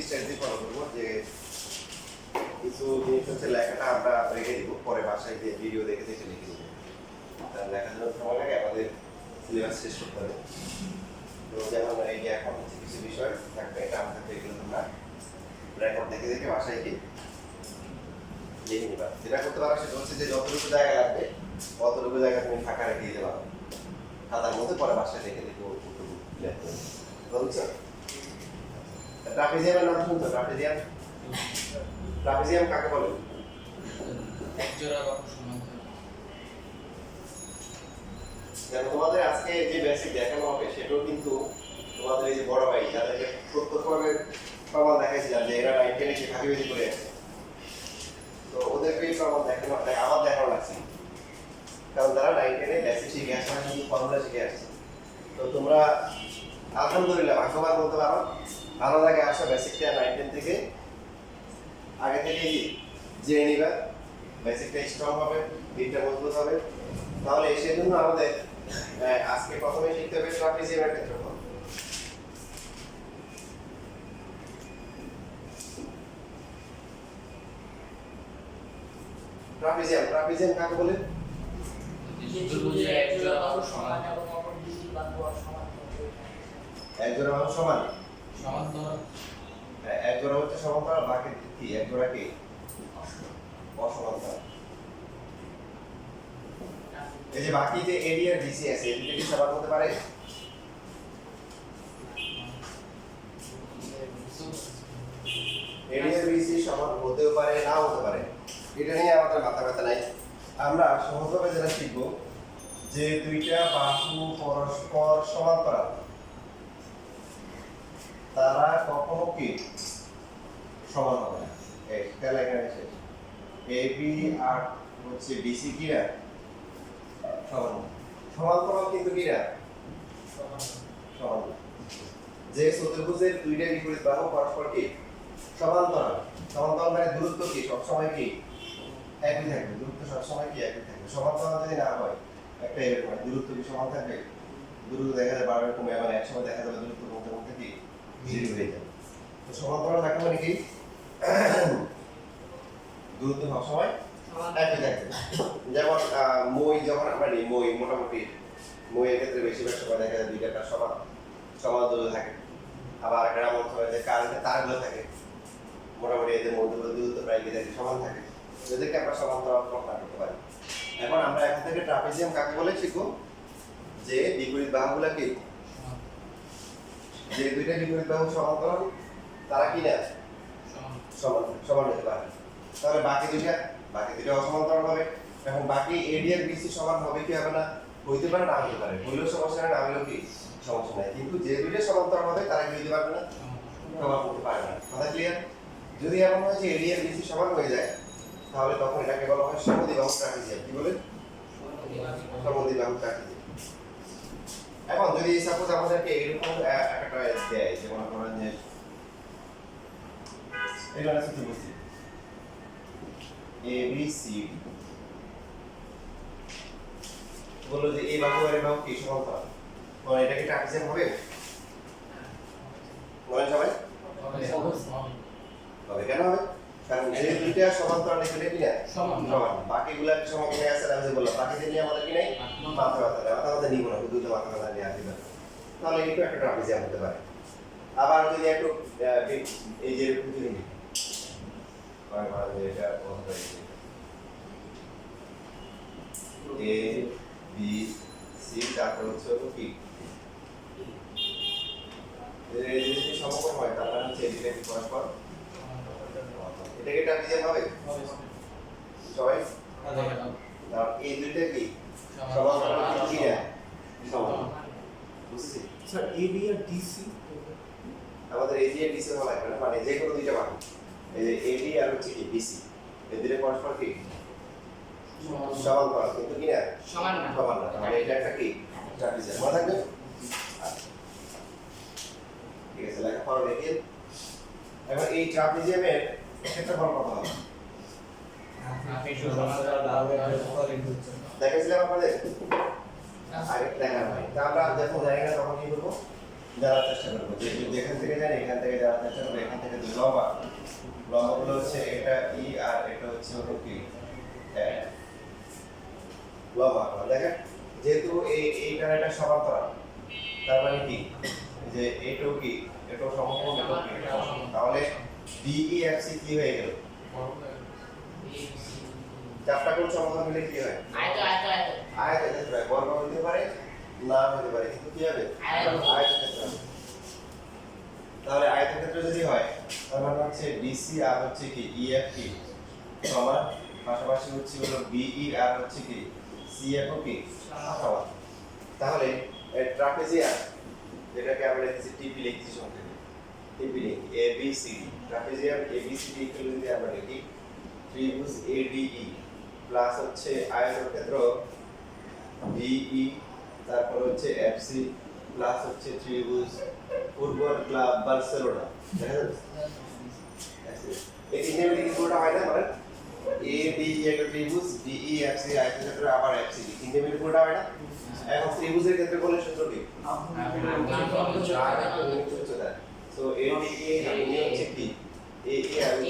Strategy follow করবো যে কিছু জিনিস হচ্ছে লেখাটা আমরা রেখে দিব, পরে বাসায় গিয়ে ভিডিও দেখে দেখে লিখে দিব। তার লেখার জন্য সময় লাগে, আমাদের সিলেবাস শেষ করতে হবে। তো যেমন এই যে এখন কিছু বিষয় থাকবে, এটা আমাদের এগুলো তোমরা রেকর্ড দেখে দেখে বাসায় গিয়ে লিখে নিবা। যেটা করতে পারো সেটা হচ্ছে যে যতটুকু জায়গা লাগবে অতটুকু জায়গা তুমি ফাঁকা রেখে দিতে পারো খাতার মধ্যে, পরে বাসায় দেখে দেখে বুঝছো? ট্রাপিজিয়ামের নাম শুনছো? ট্রাপিজিয়াম, ট্রাপিজিয়াম কাকে বলে? একজোড়া বাহু সমান। দেখো তোমাদের আজকে যে বেসিক দেখানো হবে সেটাও কিন্তু তোমাদের এই যে বড় ভাই যাদেরকে প্রত্যক্ষভাবে প্রমাণ দেখাইছিলাম যে এরা 9 10 এ ভাগে করে আছে, তো ওদেরকে এই প্রমাণ দেখানো আমার দেখানো লাগছে, কারণ তারা 9 10 এ বেসিক শিখে আসছে, শুধু ফর্মুলা শিখে আসছে। তো তোমরা আলহামদুলিল্লাহ ভাগ্যবান বলতে পারো, ভালো লাগে আসা বেসিকটা 9 10 থেকে আগে থেকে জেনে নিবা, বেসিকটা স্ট্রং হবে, ভিতটা মজবুত হবে। তাহলে সেজন্য আমাদের আজকে প্রথমে শিখতে হবে ট্রাপিজিয়ামের ক্ষেত্রফল। ট্রাপিজিয়াম, ট্রাপিজিয়াম কাকে বলে? চতুর্ভুজের একজোড়া বাহু সমান এবং অপর দুটি বাহু সমান হবে। একজোড়া বাহু সমান, সমান্তরাল। একজোড়া হচ্ছে সমান্তরাল, বাকি কি একজোড়া কি অসমান্তরাল। এই যে বাকি যে এডি আর ডিসি আছে, এদিকে কি সমান হতে পারে? এডি আর ডিসি সমান হতেও পারে, নাও হতে পারে, এটা নিয়ে আমাদের মাথা ব্যথা নাই। আমরা সহজভাবে যেটা শিখবো যে দুইটা বাহু পরস্পর সমান্তরাল, তারা কখনো কি সমান হবে না। এই খেলা এখানে শেষ। এবি আর হচ্ছে ডিসি কি না সমান, সমান্তরাল কিন্তু কি না সমান না। যে চতুর্ভুজের দুইটা বিপরীত বাহু পরস্পর কি সমান্তরাল, সমান্তরাল মানে দূরত্ব কি সবসময় কি একই থাকবে, দূরত্ব সবসময় কি একই থাকবে। সমান্তরাল যদি না হয় একটা এরকম দূরত্ব কি সমান থাকবে? দূরত্ব দেখা যায় বারবার কমে, আবার একসময় দেখা যাবে দূরত্ব কমতে কমতে কি জিরো হয়ে যাবে। তো সমান্তরাল থাকবে মানে কি দূরত্ব সবসময় একই থাকবে। যেমন মই যখন আমরা নিই, মই মোটামুটি মইয়ের ক্ষেত্রে বেশিরভাগ সময় দেখা যায় দুইটা সমান সমান দূরত্ব থাকে। আবার গ্রাম অঞ্চলে যে কারেন্টের তারগুলো থাকে মোটামুটি এদের মধ্যে দূরত্ব প্রায় বিদায় সমান থাকে, এদেরকে আমরা সমান্তরাল প্রমাণ করতে পারি। এখন আমরা এখন থেকে ট্রাপিজিয়াম কাকে বলে শিখবো? যে বিপরীত বাহুগুলা কি, যে দুইটা বিপরীত বাহু সমান্তরাল তারা কি না সমান সমান হতে পারে। তাহলে বাকি দুইটা অসমান্তরাল হবে। এখন বাকি এডি আর বিসি সমান হবে কি হবে না? হইতে পারে, না হতে পারে। হইলেও সমস্যা নাই, না হইলেও কি সমস্যা নাই। কিন্তু যে দুইটা সমান্তরাল হবে তারা কি হতে পারবে না? সমান হতে পারে না। কথা ক্লিয়ার? যদি এমন হয় যে এডি আর বিসি সমান হয়ে যায় তাহলে তখন এটাকে বলা হয় সমদ্বিবাহু ট্রাপিজিয়াম। কি বলে? সমদ্বিবাহু ট্রাপিজিয়াম। এখন যদি সাপোজ আমাদেরকে এরকম একটা দেয়, যে মনে করেন যে এটা আছে ত্রিভুজ এ বি সি ডি, বললো যে এই বাহু আর এই বাহু কি সমান্তরাল, তো এটা কি ট্রাপিজিয়াম হবে? বলেন সবাই হবে। কেন হবে? কারণ যে দুইটা সমান্তরাল এখানে কি না সমান, বাকিগুলা সমান হয়ে আছে। আমি যে বললাম বাকিদের নিয়ে আমাদের কি নাই মাথা ব্যথা, মাথা ব্যথা নিব না, দুটো মাথা ব্যথা নিয়ে আসবে, তাহলে একটু একটা ট্রাপিজিয়াম হতে পারে। আবার যদি একটু এই যে যদি নিই এটা এ বি সি, তারপর হচ্ছে কি এই যদি সমকোণ হয় তার মানে হচ্ছে এদিকে কি পরস্পর, এটাকে ট্রাপিজিয়াম হবে সবাই? আর এই দুইটা কি সমান্তরাল কি না সমান, বুঝছি? স্যার এবি আর ডিসি আমাদের এডি আর ডিসি হওয়া লাগবে না, মানে যে কোনো দুইটা বাহু, এই যে এডি আর হচ্ছে কি ডিসি, এদের পরস্পর কি সমান্তরাল কিন্তু কি না সমান না। সমান না, তাহলে এটা একটা কি ট্রাপিজিয়াম। মনে থাকবে? ঠিক আছে, লেখাপড়া দেখেন। এখন এই ট্রাপিজিয়ামের ক্ষেত্রফল কত হবে দেখেছিলাম আপনাদের আগে দেখা হয়। তা আমরা যখন জানি না তখন কি করবো? জানার চেষ্টা করবো যে যেখান থেকে জানি এখান থেকে জানার চেষ্টা করবো এখান থেকে দুই লম্বা লম্বাগুলো হচ্ছে এটা ই আর এটা হচ্ছে হলো কি লম্বা দেখেন যেহেতু এইটার একটা সমান্তরাল তার মানে কি যে এটাও কি এটাও সমকোণ এটাও কি এটাও সমকোণ। তাহলে ডিইএফসি কি হয়ে গেল চারটা কোণ সমকোণ মিলে কি হয় আয়তক্ষেত্র হয় বর্গ হতে পারে না হতে পারে কিন্তু কি হবে আয়তক্ষেত্র হবে। তাহলে আয়তক্ষেত্র যদি হয় তার মানে হচ্ছে ডিসি আর হচ্ছে কি ইএফ সমান পাশাপাশি হচ্ছে হলো বিই আর হচ্ছে কি সিএফ কি সমান। তাহলে ট্রাপিজিয়াম যেটাকে আমরা লিখছি টিপি লিখছি সংক্ষেপে টিপি লিখি এ বি সি ডি ট্রাপিজিয়াম এ বি সি ডি ইকুয়াল যদি আমরা লিখি ত্রিভুজ এডিই প্লাস হচ্ছে আয়তক্ষেত্র বিই তারপর হচ্ছে এফসি প্লাস হচ্ছে ত্রিভুজ ফুটবল ক্লাব বার্সেলোনা দেখা যাচ্ছে এই তিনটে মিলে কি পুরোটা হয় না মানে এ বি একটা ত্রিভুজ ডিই এফসি আয়তক্ষেত্র আবার এফসি তিনটে মিলে পুরোটা হয় না। এখন ত্রিভুজের ক্ষেত্রে বলে সূত্র কি সো এ ডি এ মানে হচ্ছে কি এ এ আর বি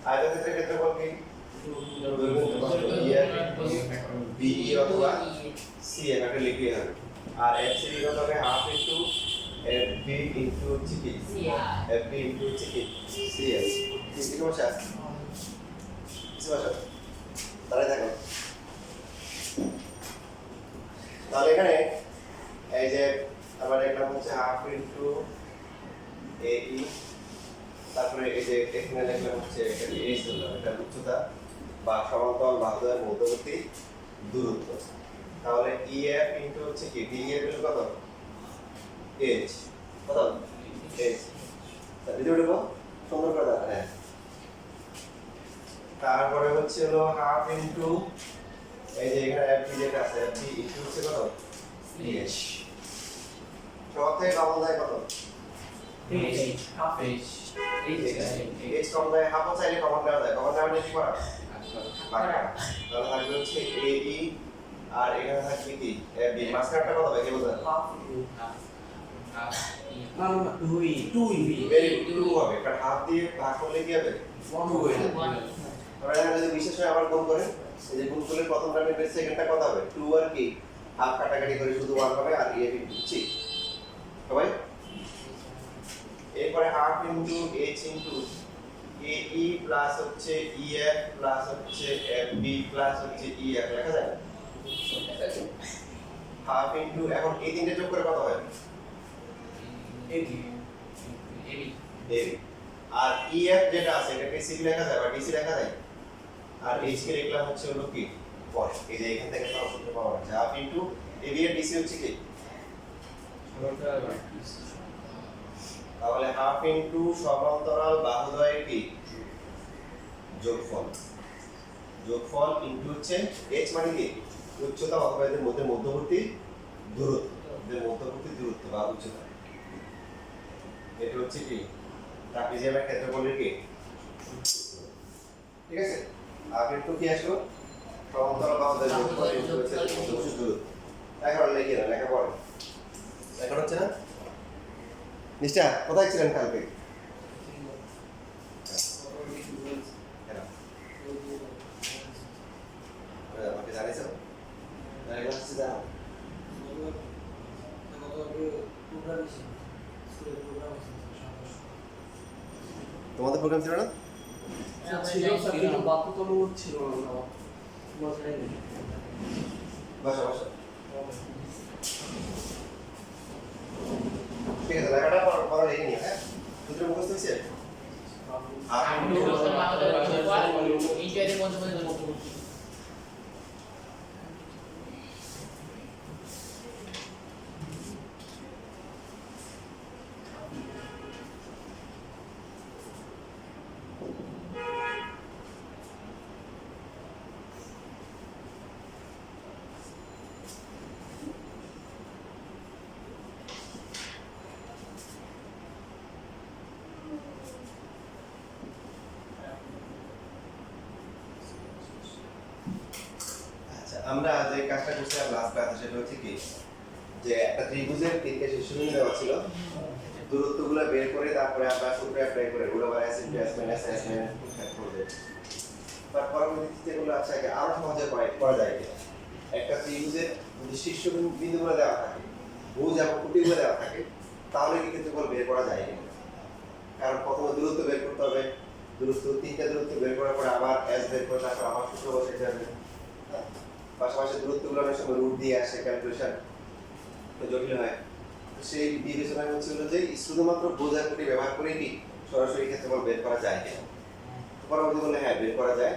আয়তক্ষেত্রের ক্ষেত্রে বল কি বি ই অথবা সি এটাকে লিখে হবে আর এফসি কত হবে half into F B into হচ্ছে কি এফ বি ইনটু হচ্ছে কি সি এস কি সমস্যা তাহলে দেখো তাহলে এখানে এই যে আমরা দেখলাম হচ্ছে হাফ ইনটু এ ই তারপরে এই যে এখানে দেখলাম হচ্ছে এটা এইচ ধরলাম এটা উচ্চতা বা সমান্তরাল বাহুদ্বয়ের মধ্যবর্তী দূরত্ব। তাহলে ইএফ ইনটু হচ্ছে কি ডিএফ এর কত এইচ কত এইচ ভিডিওটা সুন্দর করে দেখা হ্যাঁ। তারপরে হচ্ছে হলো হাফ ইনটু এই যে এখানে এফ যেটা আছে এফ ইনটু হচ্ছে কত এইচ সব থেকে কমন যায় কত এইচ কমন যায় হাফ চাইলে কমন দেওয়া যায় কমন দেওয়া কি করা বাকি তাহলে থাকবে হচ্ছে এ ই আর এখানে থাকবে কি বি মাঝখানটা কত হবে কি বলতে না না দুই ভেরি গুড 2 হবে কারণ হাফ দিয়ে ভাগ করলে কি হবে 2 হয়ে যাবে। আমরা এখানে যদি বিশেষ হয় আবার গুণ করেন এই যে গুণ করলে প্রথম টার্মের সেকেন্ডটা কত হবে 2 আর কি হাফ কাটাকাটি করে শুধু 1 হবে আর এ বি বুঝছি সবাই। এরপরে half into H into a E plus হচ্ছে ই এফ প্লাস হচ্ছে এফ বি প্লাস হচ্ছে ই এফ লেখা যায় হাফ ইনটু এখন এই তিনটে যোগ করে কত হয় A B R E F যেটা আছে এটাকে সি লেখা যায় বা ডিসি লেখা যায় আর এইচ কে লিখলাম হচ্ছে হলো কি পর এই যে এখান থেকে সব সূত্র পাওয়া যাচ্ছে half into A B R DC হচ্ছে কি তাহলে হাফ ইনটু সমান্তরাল বাহুদ্বয়ের কি যোগফল ইনটু হচ্ছে h মানে কি উচ্চতা অথবা এদের মধ্যে মধ্যবর্তী দূরত্ব বা উচ্চতা এটা হচ্ছে কি ট্রাপিজিয়ামের ক্ষেত্রফলের কি ঠিক আছে হাফ ইনটু কি আসলো সমান্তরাল বাহুদ্বয়ের যোগফল ইনটু হচ্ছে মধ্যবর্তী দূরত্ব এখন লিখে না লেখা পড়ে এখন হচ্ছে না নিশ্চয় কোথায় ছিলেন কালকে আমাকে জানিস জানো তোমাদের প্রোগ্রাম ছিল না বাসা বাসা ঠিক আছে লেখাটা পড়া লিখে নিও হ্যাঁ সূত্র মুখস্থ হয়েছে আমরা যে কাজটা করছিলাম লাস্ট ক্লাসে সেটা হচ্ছে কি যে একটা ত্রিভুজের তিনটে শীর্ষবিন্দু দেওয়া ছিল, দূরত্বগুলো বের করে তারপরে আমরা সূত্র অ্যাপ্লাই করে root over s into s minus s minus করবে। তার পরবর্তীতে এগুলো আছে আরো সহজে করা যায় কিনা। একটা ত্রিভুজের যদি শীর্ষবিন্দুগুলো দেওয়া থাকে, ভুজ এবং খুঁটিগুলো দেওয়া থাকে, তাহলে কি ক্ষেত্রফল বের করা যায় কিনা। কারণ প্রথমে দূরত্ব বের করতে হবে, তিনটা দূরত্ব বের করার পরে আবার s বের করে তারপর আবার সূত্র বসাতে হবে। পাশাপাশি দূরত্বগুলো অনেক সময় রুট দিয়ে আসে, ক্যালকুলেশন জটিল হয়। সেই বিবেচনায় হচ্ছিল যে শুধুমাত্র ভুজ আর খুঁটি ব্যবহার করে কি সরাসরি ক্ষেত্রফল বের করা যায় কিনা। পরবর্তী বলে হ্যাঁ বের করা যায়।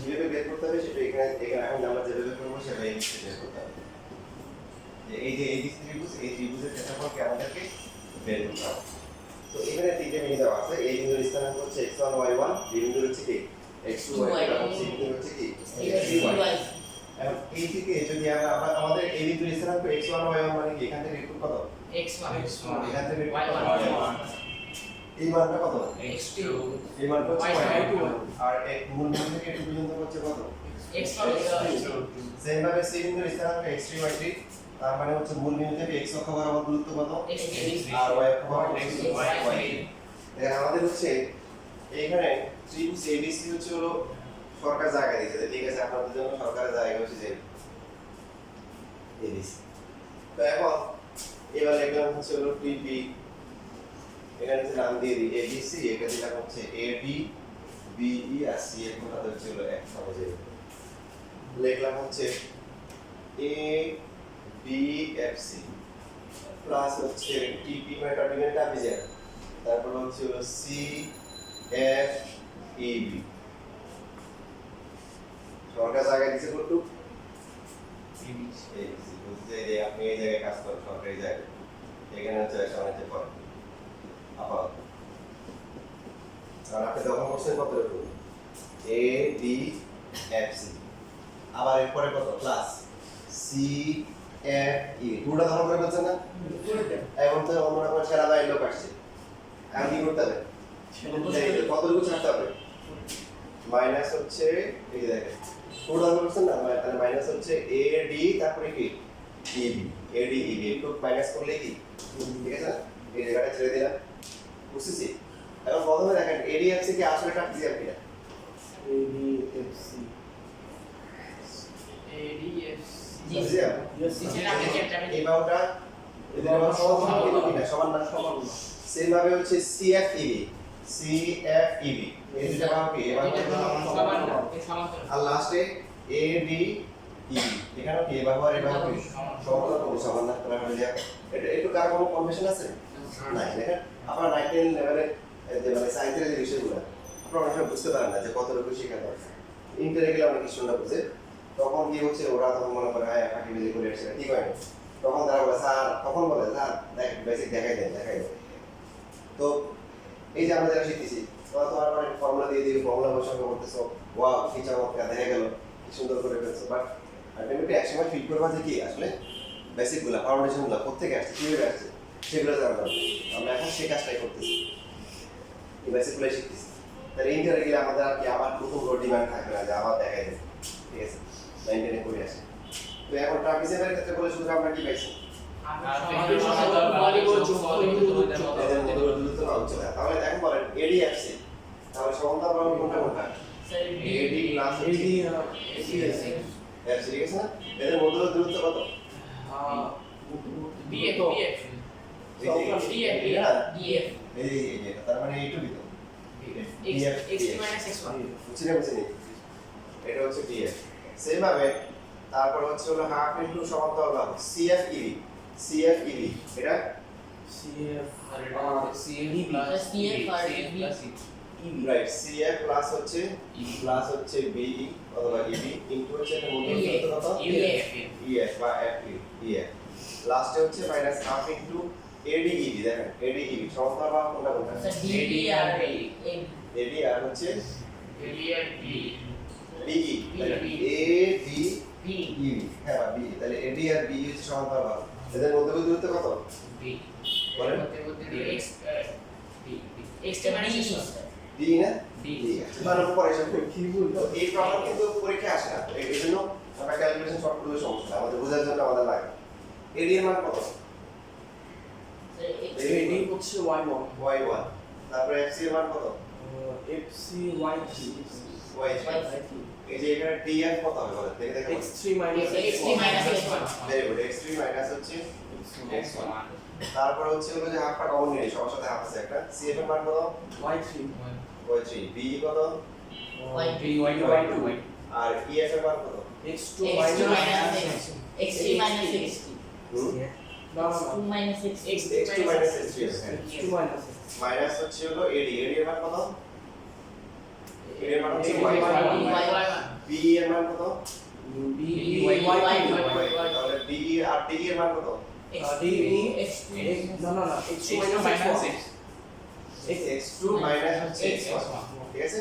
কিভাবে বের করতে হবে সেটা এখানে এখন আমরা যেভাবে করবো সেটা এই বের করতে হবে। যে এই যে এই ত্রিভুজ, এই ত্রিভুজের ক্ষেত্রফলকে আমাদেরকে বের করতে হবে। তো এখানে তিনটে বিন্দু দেওয়া আছে। এই বিন্দুর স্থানাঙ্ক হচ্ছে x1 y1, বি বিন্দুর হচ্ছে কি x2 y2 এবং সি বিন্দুর হচ্ছে কি x3 y। এবং এই থেকে যদি আমরা আমাদের এই বিন্দুর স্থানাঙ্ক x1 y1 মানে কি এখান থেকে একটু কত x1 এখান থেকে y1 এই মানটা কত x2 এই মানটা হচ্ছে y2 আর এক মূল বিন্দু থেকে একটু পর্যন্ত হচ্ছে কত x1 সেম ভাবে সি বিন্দুর স্থানাঙ্ক x3 y3, তার মানে হচ্ছে মূল বিন্দু থেকে x অক্ষ বরাবর দূরত্ব কত আর y অক্ষ বরাবর y। দেখেন আমাদের হচ্ছে এইখানে ত্রিভুজ ABC হচ্ছে হলো সরকার জায়গা দিয়েছে, ঠিক আছে, আপনাদের জন্য সরকারের জায়গা হচ্ছে যে ABC। তো এখন এবার লিখলাম হচ্ছে হলো TP, এখানে হচ্ছে নাম দিয়ে দিই ABC, এটা দিলাম হচ্ছে AD BE আর C এর কোণটা হচ্ছে হলো এক সহজে লিখলাম হচ্ছে ABFC প্লাস হচ্ছে TP মানে টার্মিনালটা বিজে, তারপর হচ্ছে হলো CFEB। সরকার জায়গায় দিছে কত ABC, বুঝতে যে আপনি এই জায়গায় কাজ করেন সরকারি জায়গায়, এখানে হচ্ছে সামনে পড়ে আপাতত। আর আপনি দখল করছেন কত রকম ABFC, আবার এরপরে কত প্লাস CFE, পুরোটা দখল করে বলছেন না। এখন তো আমরা আপনার সেরা বাইরের লোক আসছে, এখন কি করতে হবে কতটুকু ছাড়তে হবে মাইনাস হচ্ছে এই যে দেখেন পুরো দখল করছেন না, তাহলে মাইনাস হচ্ছে AD তারপরে কি EB, AD EB একটু মাইনাস করলে কি ঠিক আছে না, এই জায়গাটা ছেড়ে দিলাম বুঝতেছি। এখন প্রথমে দেখেন ADFC কি আসলে টাকা দিয়ে কিনা ABFC এই বাউটা সমান না সেম ভাবে হচ্ছে CFEB এই দুটো বাউ কি এবার আর লাস্টে ADEB এখানে কি এবার কি সমান না তাহলে এটা একটু কার কোনো কনভেনশন আছে না। দেখেন আপনারা 9 লেভেলে যে মানে সায়েন্সের যে বিষয়গুলো আপনারা অনেক সময় বুঝতে পারেন না যে কতটুকু শেখা দরকার। ইন্টারে গেলে অনেক কিছু না বুঝে, তখন কি হচ্ছে ওরা তখন মনে করে হ্যাঁ ফাঁকি বেজি করে এসে ঠিক হয় না, তখন তারা বলে স্যার, তখন বলে স্যার বেসিক দেখাই দেন। তো এই যে আমরা যারা শিখতেছি তোমরা তোমার মানে ফর্মুলা দিয়ে দিবি, ফর্মুলা বসানো করতেছো, ওয়াও কি চমৎকার দেখা গেল, কি সুন্দর করে ফেলছো, বাট আলটিমেটলি একসময় ফিল করবা যে কি আসলে বেসিকগুলো ফাউন্ডেশনগুলো কোথেকে আসছে কিভাবে আসছে সেগুলো জানতে হবে। আমরা এখন সেই কাজটাই করতেছি, এই বেসিকগুলো শিখতেছি। তাহলে ইন্টারে গেলে আমাদের আর কি আবার নতুন করে ডিমান্ড থাকবে না যে আবার দেখাই দেবে, ঠিক আছে, মেইনটেইন করে আসে। তো এখন ট্রাপিজমের ক্ষেত্রে বলে শুধু আমরা কি পাইছি তাহলে এখন বলেন ADFC, তাহলে সমান্তরাল বাহু কোনটা কোনটা AD প্লাস AD FC, ঠিক আছে না, এদের মধ্যে দূরত্ব কত BF এই তার মানে এই টু বিত বুঝছিনি এটা হচ্ছে DF। সেম ভাবে তারপর হচ্ছে হলো হাফ ইনটু সমান্তরাল বাহু CFEB এটা রাইট CF প্লাস হচ্ছে BE অথবা EB ইনটু হচ্ছে এটা মধ্যে কত EF বা EF লাস্টে হচ্ছে মাইনাস হাফ ইনটু ADEB। দেখেন ADEB সমান্তরাল বাহু কোনটা কোনটা AD আর হচ্ছে BE ADEB, হ্যাঁ বা BE, তাহলে AD আর BE হচ্ছে সমান্তরাল বাহু, এদের মধ্যে দূরত্ব কত বলেন D না তার উপর এসে কি বলতো এই প্রবলেম কিন্তু পরীক্ষায় আসে না, এই জন্য আমরা ক্যালকুলেশন সব করে সমস্যা আমাদের বোঝার জন্য আমাদের লাগে। AD এর মান কত এডি হচ্ছে y1 y1 তারপরে fc এর মান কত fc y3 y3 এই যে এখানে df কত হবে বলেন দেখে দেখে x3 minus x3 minus x1 very good x3 minus হচ্ছে x1 তারপর হচ্ছে হলো যে হাফটা কমন নিয়ে সবার সাথে হাফ আছে একটা cf এর মান কত y3 y3 b কত y2 আর ef এর মান কত x2 x2 minus minus x3 minus x2 না x2 minus x2 x2 minus x3 x2 minus minus হচ্ছে হলো ad এর মান কত ad এর মান হচ্ছে y1 b এর মান কত b y2 তাহলে d আর d এর মান কত x2 না x2 minus x x2 minus হচ্ছে x1 ঠিক আছে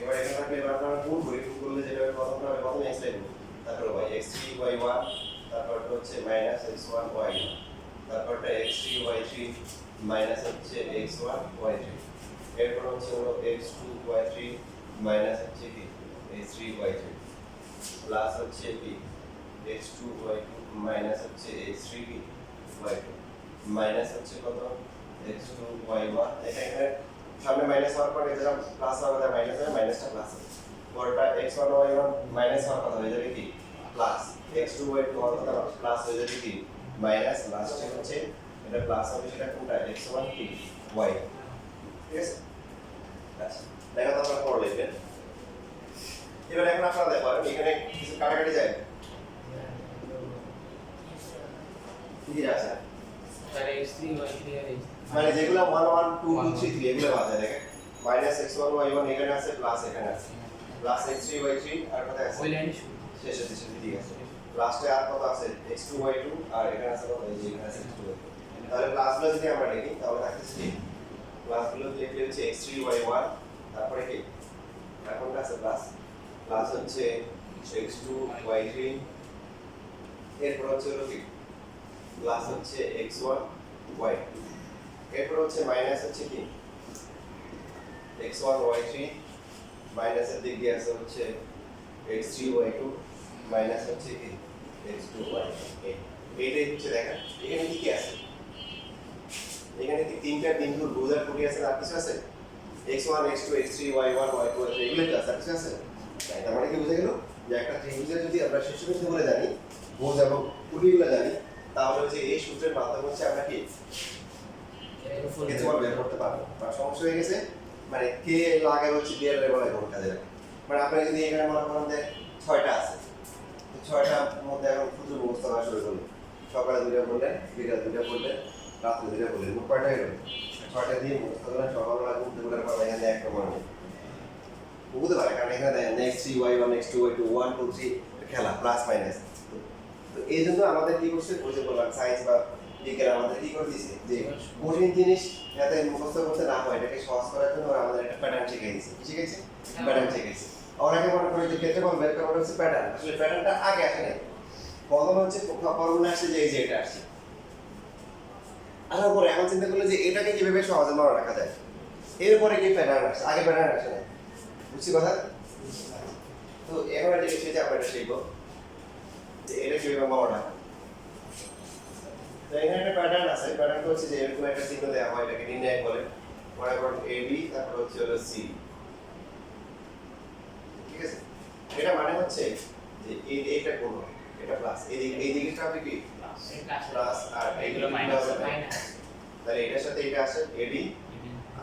এবার এখানে থাকলে এবার আমরা গুণ করি গুণ করলে যেটা হবে প্রথমটা হবে প্রথমে x লিখব তারপর y x3 y1 তারপরটা হচ্ছে মাইনাস x1 y1 তারপরটা x3 y3 মাইনাস হচ্ছে x1 y3 এরপর হচ্ছে হলো x2 y3 মাইনাস হচ্ছে কি x3 y3 প্লাস হচ্ছে কি x2 y2 মাইনাস হচ্ছে x3 কি y2 মাইনাস হচ্ছে কত x2 y1 এখানে সামনে মাইনাস হওয়ার পর এটা প্লাস হবে তার মাইনাস হবে মাইনাসটা প্লাস হবে পরটা x1 y1 মাইনাস হওয়ার কথা হয়ে যাবে কি প্লাস x2 y2 হওয়ার কথা প্লাস হয়ে যাবে কি মাইনাস লাস্টে হচ্ছে এটা প্লাস হবে সেটা কোনটা x1 কি y ঠিক আছে আচ্ছা দেখো তো আমরা পড়ে লিখবেন এবার এখন আপনারা দেখো এখানে কিছু কাটাকাটি যায় কি আছে মানে যেগুলো 1 1 2 2 3 3 এগুলো বাদ দেখেন মাইনাস x1 y1 এখানে আছে প্লাস এখানে আছে প্লাস x3 y3 আর কত আছে শেষে শেষে ঠিক আছে লাস্টে আর কত আছে x2 y2 আর এখানে আছে কত এই যে এখানে আছে x2 y2 তাহলে প্লাসগুলো যদি আমরা লিখি তাহলে থাকছে কি প্লাসগুলো লিখলে হচ্ছে x3 y1 তারপরে কি এখনটা আছে প্লাস প্লাস হচ্ছে x2 y3 এরপর হচ্ছে হলো কি প্লাস হচ্ছে x1 y এরপর হচ্ছে মাইনাস হচ্ছে কি x1 y3 মাইনাসের দিক দিয়ে আছে হচ্ছে x3 y2 মাইনাস হচ্ছে কি x2 y এইটাই হচ্ছে দেখেন এখানে কি কি আছে এখানে কি তিনটা বিন্দুর বোঝার কোটি আছে আর কিছু আছে x1 x2 x3 y1 y2 এগুলো কি আছে আর কিছু আছে তাই তার মানে কি বুঝে গেল যে একটা ত্রিভুজের যদি আমরা শীর্ষবিন্দু বলে জানি ভুজ এবং কুটিগুলো জানি তাহলে হচ্ছে এই সূত্রের মাধ্যমে হচ্ছে আমরা কি ক্ষেত্রফল বের করতে পারবো আর সমস্যা হয়ে গেছে মানে কে লাগে হচ্ছে বিয়ের লেভেলে কোন কাজে লাগে মানে আপনি যদি এখানে মনে করেন যে 6টা আছে তো 6টার মধ্যে এখন সূত্র ব্যবস্থা করা শুরু করলেন সকালে 2টা বললেন বিকালে 2টা বললেন রাত্রে 2টা বললেন মোট কয়টা হলো 6টা দিয়ে মুখস্থ করলেন সকালবেলা ঘুরতে ঘুরে পর এখানে একটা মনে নেই বুঝতে পারে কারণ এখানে দেখেন x3 y1 x2 y2 1 2 3 খেলা প্লাস মাইনাস তো এই জন্য আমাদের কি করছে বুঝে বললাম সায়েন্স বা বিজ্ঞান আমাদের কি করে দিয়েছে যে কঠিন জিনিস যাতে মুখস্থ করতে না হয় এটাকে সহজ করার জন্য ওরা আমাদের একটা প্যাটার্ন শিখিয়ে দিয়েছে কি শিখিয়েছে প্যাটার্ন শিখিয়েছে অনেকে মনে করে যে ক্ষেত্রফল বের করা হচ্ছে প্যাটার্ন আসলে প্যাটার্নটা আগে আসে না প্রথমে হচ্ছে ফর্মুলা আসছে যে এই যে এটা আসছে আসার পরে এখন চিন্তা করলে যে এটাকে কিভাবে সহজে মনে রাখা যায় এরপরে কি প্যাটার্ন আসছে আগে প্যাটার্ন আসে না বুঝছি কথা তো এখন এটা শিখে আমরা এটা শিখবো যে এটা কিভাবে মনে রাখা তো এখানে একটা প্যাটার্ন আছে প্যাটার্নটা হচ্ছে যে এরকম একটা চিহ্ন দেওয়া হয় এটাকে নির্ণয় বলে মনে করুন AB তারপর হচ্ছে হলো C ঠিক আছে এটা মানে হচ্ছে যে এইটা কোণ এটা প্লাস এই দিকটা হবে কি প্লাস আর এইগুলো মাইনাস তাহলে এটার সাথে এটা আসে AD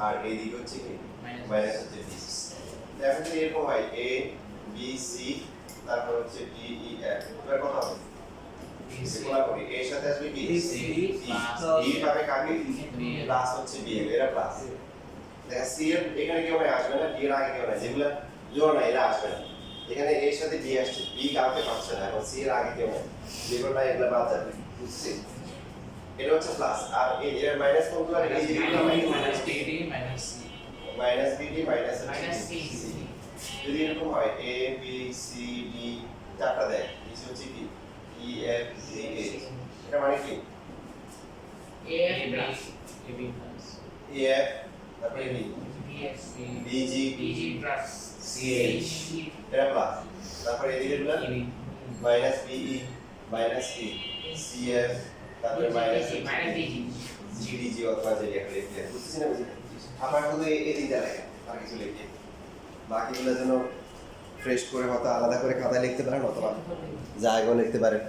আর এই দিকে হচ্ছে কি মাইনাস হচ্ছে B এখন যদি এরকম হয় A B C তারপর হচ্ছে D E F এবার কত হবে সিগুলা করি এর সাথে আসবে কি C D পাবে কাকে প্লাস হচ্ছে B এরা প্লাস দেখেন C এর এখানে কেউ আসবে না D এর আগে কেউ না যেগুলা জোড়া না এরা আসবে না এখানে এর সাথে B আসছে B কাউকে পাচ্ছে না এখন C এর আগে কেউ না যেগুলো না এগুলা বাদ যাবে বুঝছিস এটা হচ্ছে প্লাস আর এর মাইনাস কোনগুলো আর এই যেগুলো মাইনাস BD মাইনাস C যদি এরকম হয় A B C D চারটা দেয় নিচে হচ্ছে কি E F G H এটা মানে কি E F তারপরে B B G C H এটা প্লাস তারপরে এদিকে গুলো মাইনাস B E মাইনাস কি সিএফ তারপরে মাইনাস জিডিজি অথবা যে একটা লিখতে বুঝতেছি না বুঝি আপনার শুধু এই তিনটা লেখেন আর কিছু লিখে বাকিগুলোর জন্য ফ্রেশ করে হয়তো আলাদা করে খাতায় লিখতে পারেন অথবা জায়গাও লিখতে পারেন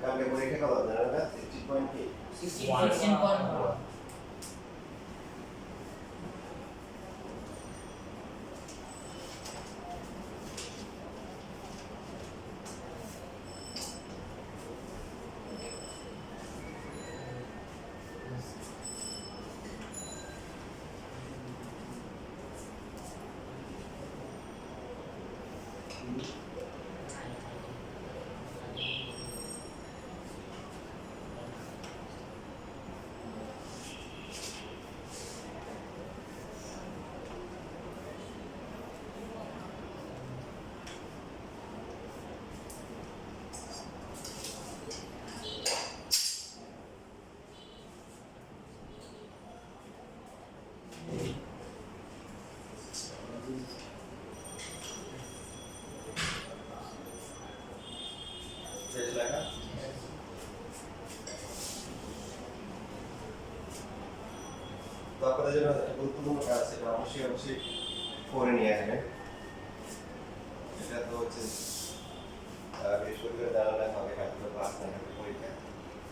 কালকে পরীক্ষা কত জানেন না 60.8 16.1 শেষ লেখা তো আপনাদের জন্য গুরুত্বপূর্ণ কাজ সেটা অবশ্যই করে নিয়ে আসবেন এটা তো হচ্ছে বৃহস্পতিবার জানালেন হবে কালকে ক্লাস না থাকবে পরীক্ষা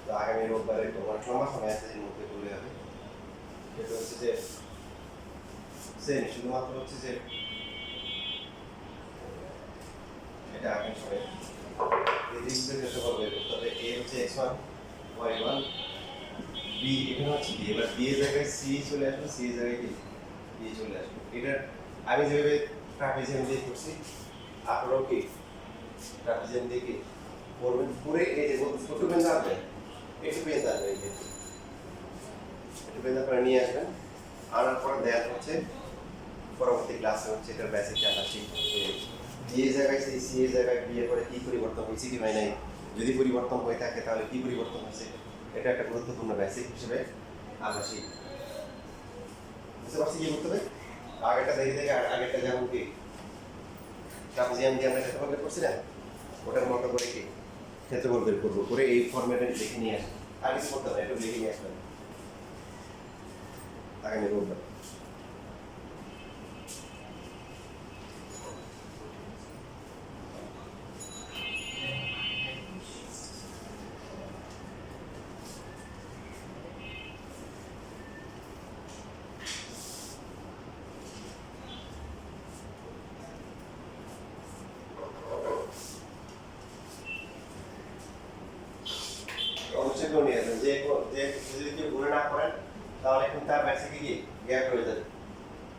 তো আগামী রোববারে তোমার সময় আছে এর মধ্যে চলে যাবে সেটা হচ্ছে যে শ্রেণী শুধুমাত্র হচ্ছে যে এটা আগামী সময় এই দিকগুলো চেষ্টা করবে তবে এ হচ্ছে x1 y1 b এখানে হচ্ছে b এবার b এর জায়গায় c চলে আসবে c এর জায়গায় কি b চলে আসবে এটা আমি যেভাবে ট্রাপিজিয়াম দিয়ে করছি আপনারাও কি ট্রাপিজিয়াম দিয়ে কি করবেন পুরো এই যে ছোট পেন আসবে একটু পেন আসবে এই যে একটু পেন আপনারা নিয়ে আসবেন আনার পর দেন হচ্ছে পরবর্তী ক্লাসে হচ্ছে এটার বেসিক আমরা শিখব বি এর জায়গায় সেই সি এর জায়গায় বি এর পরে কি পরিবর্তন হয়েছে কি হয় নাই যদি পরিবর্তন হয়ে থাকে তাহলে কি পরিবর্তন হয়েছে এটা একটা গুরুত্বপূর্ণ বেসিক হিসেবে আমরা শিখব বুঝতে পারছি কি করতে হবে আগেরটা দেখে দেখে আগেরটা যেমন কি ট্রাপিজিয়াম দিয়ে আমরা ক্ষেত্রফল বের করছি না ওটার মতো করে কি ক্ষেত্রফল বের করবো করে এই ফরম্যাটে লিখে নিয়ে আসবো আর কিছু করতে হবে একটু লিখে নিয়ে আসবেন আগামী রোববার অবশ্যই করে নিয়ে আসবেন যে যদি কেউ গুণে না করেন তাহলে কিন্তু তার ম্যাথ থেকে কি গ্যাপ হয়ে যাবে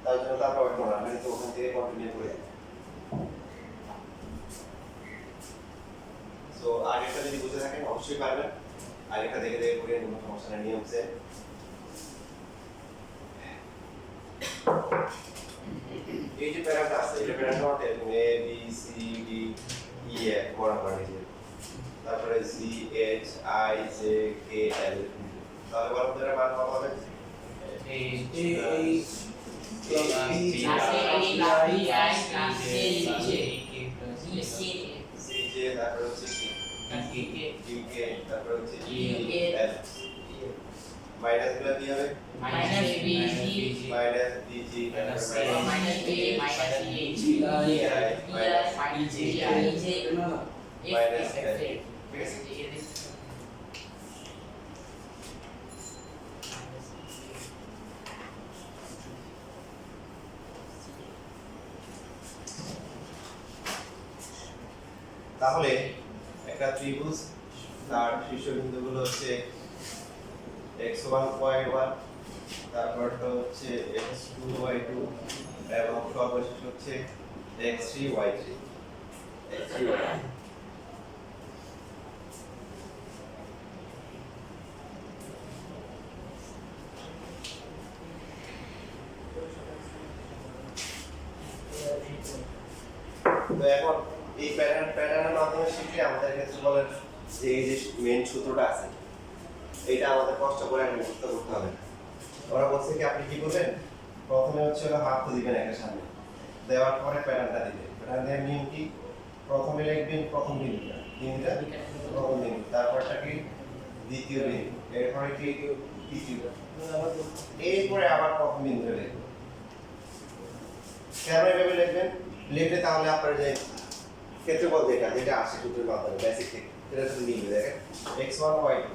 তার জন্য তার প্রবলেম হবে আপনি তো ওখান থেকে কন্টিনিউ করে যাবেন সো আগেরটা যদি বুঝে থাকেন অবশ্যই পারবেন আগেরটা দেখে দেখে করে কোনো সমস্যা নেই নিয়ম সে এই যে প্যারাটা আছে এই প্যারাটা হতে A B C D E F বরাবর নিয়ে তারপরে C H I J K L তাহলে বরাবরের মান কত হবে তারপরে হচ্ছে কি কে তারপরে হচ্ছে ই এল মাইনাস গুলো কি হবে minus BG minus DG minus A minus B minus EH minus EJ minus F L ঠিক আছে তাহলে একটা ত্রিভুজ তার শীর্ষবিন্দুগুলো হচ্ছে x1y1, তারপরটা হচ্ছে x2y2 এবং সর্বশেষ হচ্ছে x3y3 x3y3। তো এখন এই প্যাটার্নের মাধ্যমে শিখলে আমাদের ক্ষেত্রে বলেন যে এই যে মেন সূত্রটা আছে এইটা আমাদের কষ্ট করে একটা মুখস্থ করতে হবে না। ওরা বলছে কি আপনি কি করবেন, প্রথমে হচ্ছে হলো হাফ দিবেন একটা সামনে, দেওয়ার পরে প্যাটার্নটা দিবেন। প্যাটার্ন দেওয়ার নিয়ম কি, প্রথমে লিখবেন প্রথম বিন্দুটা, প্রথম বিন্দু, তারপরটা কি দ্বিতীয় বিন্দু, এরপরে কি তৃতীয়, এরপরে আবার প্রথম বিন্দুটা লিখবেন। কেন এভাবে লিখবেন, লিখলে তাহলে আপনার যে ক্ষেত্রফল যেটা আসে সূত্রের মাধ্যমে বেসিক থেকে সেটা শুধু মিলবে। দেখেন x1y2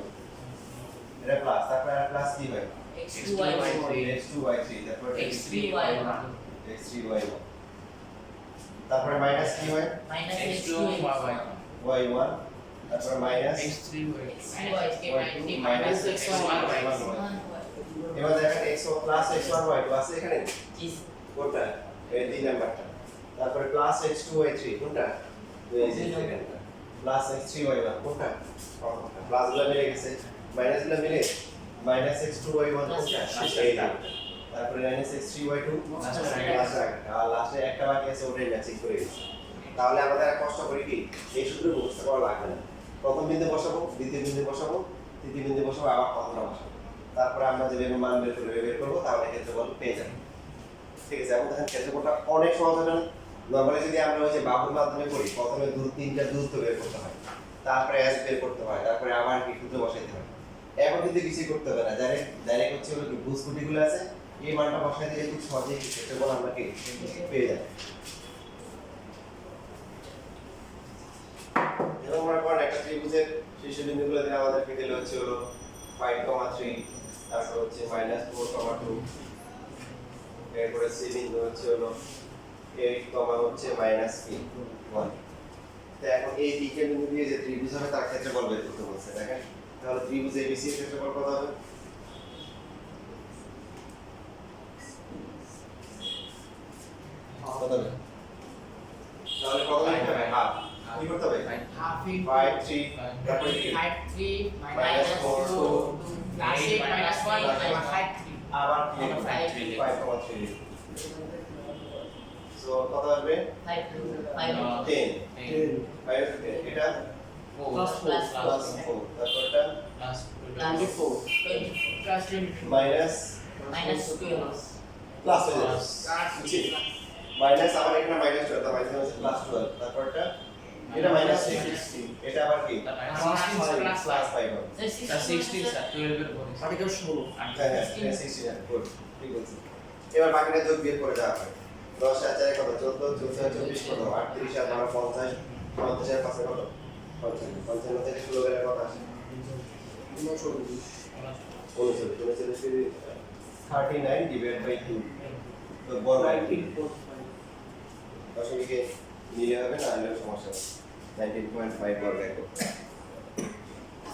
এটা প্লাস, তারপর আর প্লাস কি হয় x2y3, তারপর x3y1, তারপরে মাইনাস কি হয় y1, তারপর মাইনাস এবার দেখেন x প্লাস x1y2 আছে এখানে কোনটা, এই 3 নাম্বারটা, তারপরে প্লাস x2y3 কোনটা, এই যে সেকেন্ডটা, প্লাস x3y1 কোনটা, প্রথমটা, প্লাস গুলো মিলে গেছে, মাইনাস গুলো মিলে মাইনাস x2y1 কোনটা, এইটা, তারপরে মাইনাস x3y2 আর লাস্টে একটা বাকি আছে ওটাই ম্যাচিং করে গেছে। তাহলে আমাদের আর কষ্ট করে কি এই সূত্র মুখস্থ করা লাগবে না, প্রথম বিন্দু বসাবো, দ্বিতীয় বিন্দু বসাবো, তৃতীয় বিন্দু বসাবো, আবার প্রথমটা বসাবো, তারপরে আমরা যে মান বের করবো তাহলে ক্ষেত্রফল পেয়ে যাবো। ঠিক আছে, এবং দেখেন ক্ষেত্রফলটা অনেক সহজ হবে না। নরমালি যদি আমরা ওই যে বাহুর মাধ্যমে করি, প্রথমে তিনটা দূরত্ব বের করতে হয়, তারপরে s বের করতে হয়, তারপরে আবার কি সূত্র বসাইতে হয়। এখন কিন্তু কিছুই করতে হবে না, ডাইরেক্ট হচ্ছে হলো ভুজকুটিগুলো আছে, এই মানটা বসাই দিলে খুব সহজেই ক্ষেত্রফল আমরা কি পেয়ে যাবো। এবং মনে করেন একটা ত্রিভুজের শীর্ষবিন্দুগুলো দিয়ে আমাদেরকে দিলে হচ্ছে হলো 5,3, তারপর হচ্ছে -4,2, এরপরে সি বিন্দু হচ্ছে হলো 8, হচ্ছে -1। তো এখন এই দিকের বিন্দু দিয়ে যে ত্রিভুজ হবে তার ক্ষেত্রফল বের করতে বলছে। দেখেন তাহলে ত্রিভুজ ABC এর ক্ষেত্রফল কত হবে, কত হবে, তাহলে কত লিখতে হবে, হাফ কি করতে হবে, 5 3 তারপরে কি 5 3 -4 2 প্লাস 8 minus 1 5 3 আবার কি 5 5,3। সো কত হবে 5 10 5 এটা Plus four. প্লাস 4, তারপরটা Plus 24. মাইনাস minus 12 প্লাস হয়ে যাবে, বুঝছি, মাইনাস আবার এখানে মাইনাস 12, তার মানে হচ্ছে প্লাস 12, তারপরটা এটা মাইনাস 16, এটা আবার কি প্লাস 5 হবে। Article 16. হ্যাঁ হ্যাঁ 16, গুড, ঠিক আছে। এবার বাকিটা যোগ বিয়োগ করে দেওয়া হয়, 10 আর 4 কত, 14 14 24 কত, 38 আর 12 50, 50 আর 5 কত, 55 থেকে শুরু করে কত আসে 39 ডিভাইড বাই 2, তো বড় 19 দশমিকে নিলে হবে না, হলে সমস্যা হবে, 19.5 বর্গ একক।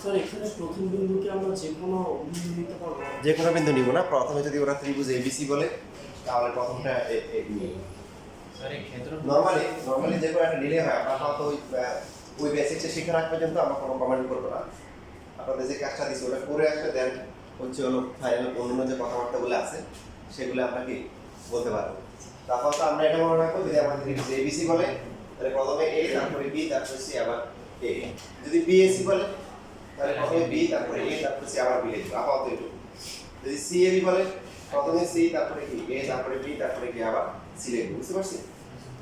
স্যার এখানে প্রথম বিন্দুকে আমরা যে কোনো বিন্দু নিতে পারবো? যে কোনো বিন্দু নিব না, প্রথমে যদি ওরা ত্রিভুজ ABC বলে তাহলে প্রথমটা নরমালি যে কোনো একটা নিলে হয়। আমরা হয়তো ওই বেসিকটা শিখে রাখা পর্যন্ত আমরা কোনো কমেন্ট করবো না, আপনাদের যে কাজটা দিচ্ছে ওটা করে আসলে দেন হচ্ছে হলো ফাইনাল অন্য যে কথাবার্তাগুলো আছে সেগুলো আমরা কি বলতে পারবো। তারপর তো আমরা এটা মনে রাখবো, যদি আমাদের ত্রিভুজ ABC বলে তাহলে প্রথমে A, তারপরে B, তারপরে C, আবার A। যদি BAC বলে তাহলে প্রথমে B, তারপরে A, তারপরে C, আবার B লিখবো, আপাতত এটুকু। যদি CAB বলে প্রথমে C, তারপরে কি A, তারপরে B, তারপরে কি আবার C লিখবো, বুঝতে পারছি।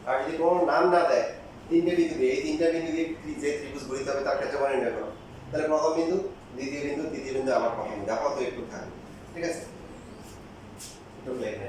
আর যদি কোনো নাম না দেয়, তিনটে বিন্দু দিয়ে, এই তিনটা বিন্দু দিয়ে যে ত্রিভুজ গঠিত হবে তার ক্ষেত্রে বলে নির্ণয় করো, তাহলে প্রথম বিন্দু, দ্বিতীয় বিন্দু, তৃতীয় বিন্দু, আবার প্রথম বিন্দু, আপাতত একটু থাকবে, ঠিক আছে, একটু লেখা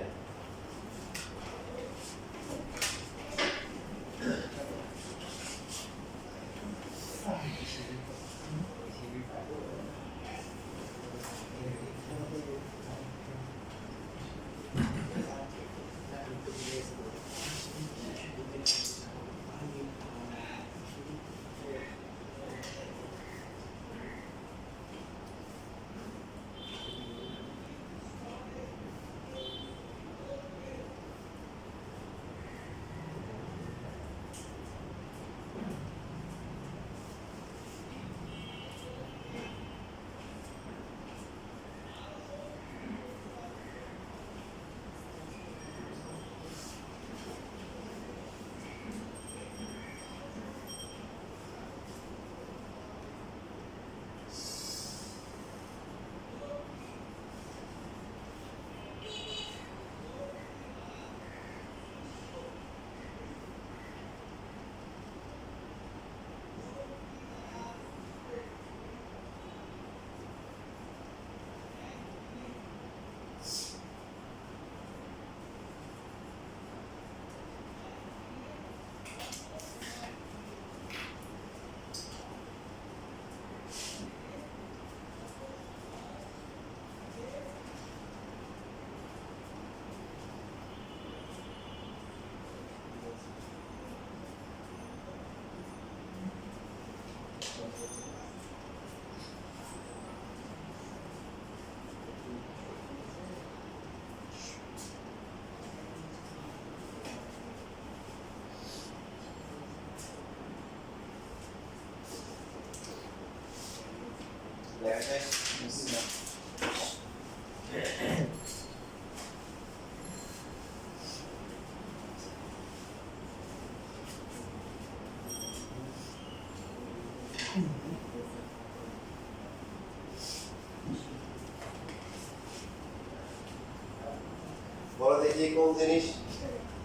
বলো দেখি কোন জিনিস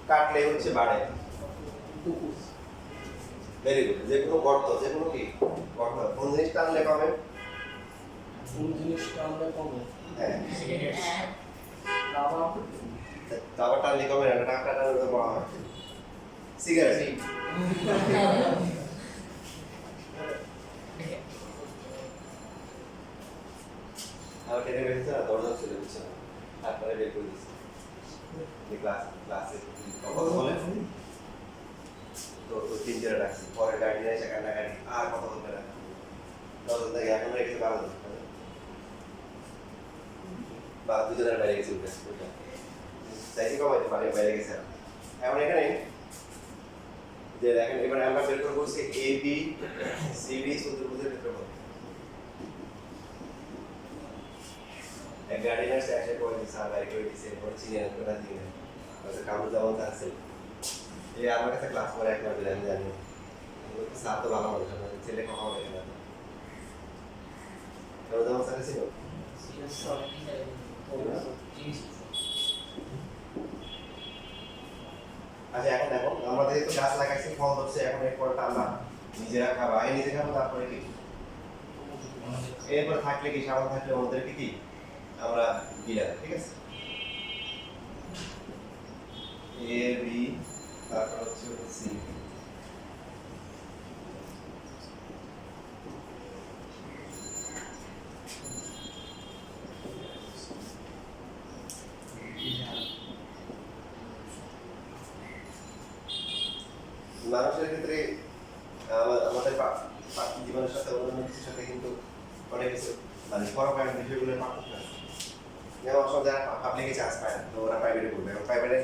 কাটলে হচ্ছে বাড়ে? পুকুর। Very good. যে কোনো গর্ত, যে কোনো কি গর্ত, কোন জিনিস টানলে কমে? কোন জিনিসটা আমরা কমে? হ্যাঁ, দাবা। তারপর টানলে কমে না, টাকা টানলে তো বড় হয়। সিগারেট। আমার টেনে বেরিয়েছে না, দরজা ছিল বুঝছে না, তারপরে বের করে দিচ্ছে ক্লাসে কথা বলে তো তিন জনে রাখছি, পরে গাড়ি নিয়ে এসে কান্নাকাটি আর কথা বলবে না, দরজা থেকে এখন রেখেছে 12 জন বা দুজনের বাইরে গেছে উঠে চাইছি কমাইতে পারি, বাইরে গেছে এখন এখানে যে দেখেন এবার আমরা বের করে বলছি এ বি সি ডি চতুর্ভুজের ক্ষেত্রফল। এক গার্ডিয়ান এসে করে দিচ্ছে আর বাইরে করে দিচ্ছে, এরপর চিনি না দিনে হয়তো কামড় যেমন আছে এই আমার কাছে ক্লাস করে একবার দিলে আমি জানি স্যার তো ভালো মানুষ, আপনার ছেলে কথা বলে না কারণ যেমন স্যার ছিল। আচ্ছা এখন দেখো আমাদের তো গাছ লাগাইছি, ফল ধরছে, এখন এর পরটা আমরা নিজেরা খাবো, আগে নিজে খাবো তারপরে কি এরপর থাকলে কি সাবান থাকলে ওদেরকে কি আমরা বিলাম, ঠিক আছে? এ বি তারপর হচ্ছে সি, মানুষের ক্ষেত্রে আমাদের বাকি জীবনের সাথে অন্যান্য কিছুর সাথে কিন্তু অনেক কিছু মানে ফরমায়ের বিষয়গুলো পার্থক্য আছে। যেমন সব যারা পাবলিকে চান্স পায় না তো ওরা প্রাইভেটে করবে, এবং প্রাইভেটে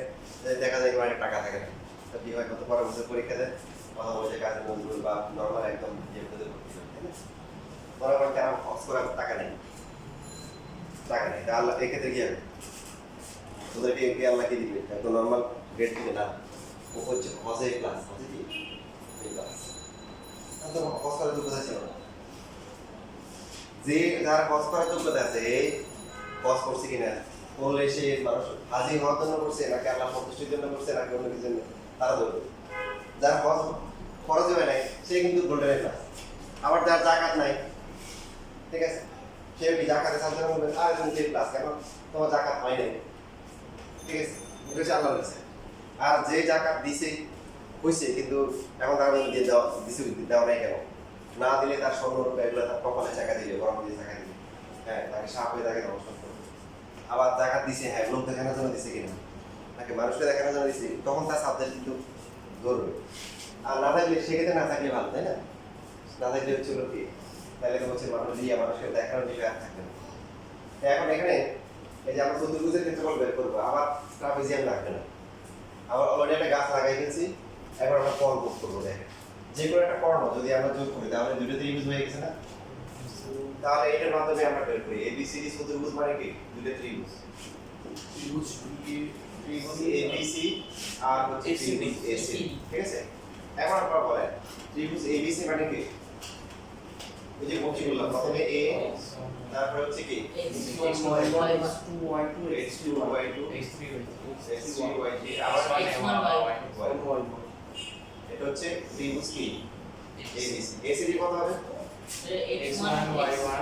দেখা যায় অনেক টাকা থাকে না, তো কি হয় কত পরের বছর পরীক্ষা দেয় কথা বলছে কাজের মজদুর বা নর্মাল একদম যে পদে ভর্তি হয়, তাই না? মনে করেন তারা খরচ করার টাকা নেই তা আল্লাহ এক্ষেত্রে কি হবে ওদেরকে কি আল্লাহ কি দিবে? একদম নর্মাল গ্রেড দিবে না, ও হচ্ছে হজে ক্লাস, হজে কি ক্লাস একদম খরচ করার যোগ্যতা ছিল না। যে যার খরচ করার যোগ্যতা আছে এই খরচ করছে কিনা বললে সে মানুষ হাজি হওয়ার জন্য করছে নাকি আল্লাহ সন্তুষ্টির জন্য করছে নাকি অন্য কিছুর জন্য তারা ধরবে। যার খরচ হয় নাই সে কিন্তু গোল্ডেন ক্লাস। আবার যার জাকাত নাই, ঠিক আছে, সে কি জাকাতে সাবধান বলবেন আর তুমি যে ক্লাস কেন তোমার জাকাত হয় নাই, ঠিক আছে, এটা হচ্ছে আল্লাহ বলেছে। আর যে জাকাত দিছে হয়েছে কিন্তু এখন তার মধ্যে দিয়ে দেওয়া দিছে দেওয়া নাই কেন, না দিলে তার স্বর্ণ রূপে এগুলো তার কপালে টাকা দিবে, গরম দিয়ে টাকা দিবে, হ্যাঁ তাকে সাপ হয়ে তাকে নমস্কার করবে। আবার জাকাত দিছে হ্যাঁ লোক দেখানোর জন্য দিছে কিনা নাকি মানুষকে দেখানোর জন্য দিছে, তখন তার সাবজেক্ট কিন্তু ধরবে। আর না থাকলে সেক্ষেত্রে না থাকলে ভালো, তাই না? না থাকলে হচ্ছে কি তাহলে তো হচ্ছে মানুষ দিয়ে মানুষকে দেখানোর বিষয় আর থাকবে না। এখন এখানে এই যে আমরা চতুর্ভুজের ক্ষেত্রফল বের করবো, আবার ট্রাপিজিয়াম লাগবে না, আবার অলরেডি একটা গাছ লাগাই ফেলছি, এবার আমরা কর্ণ যোগ করবো। দেখেন যে কোনো একটা কর্ণ যদি আমরা যোগ করি তাহলে দুটো ত্রিভুজ হয়ে গেছে না, তাহলে এটার মাধ্যমে আমরা বের করি এবিসিডি চতুর্ভুজ মানে কি দুটো ত্রিভুজ, ত্রিভুজ ত্রিভুজ এবিসি আর হচ্ছে ত্রিভুজ এসি, ঠিক আছে? এখন আপনারা বলেন ত্রিভুজ এবিসি মানে কি? এই যে বলছি বললাম প্রথমে এ তারপর হচ্ছে কি x2 y2 x2 y2 x3 x3 y3 আবার x1 y1 এটা হচ্ছে ত্রিভুজ কি এবিসি। এসিডি কত হবে? x1 y1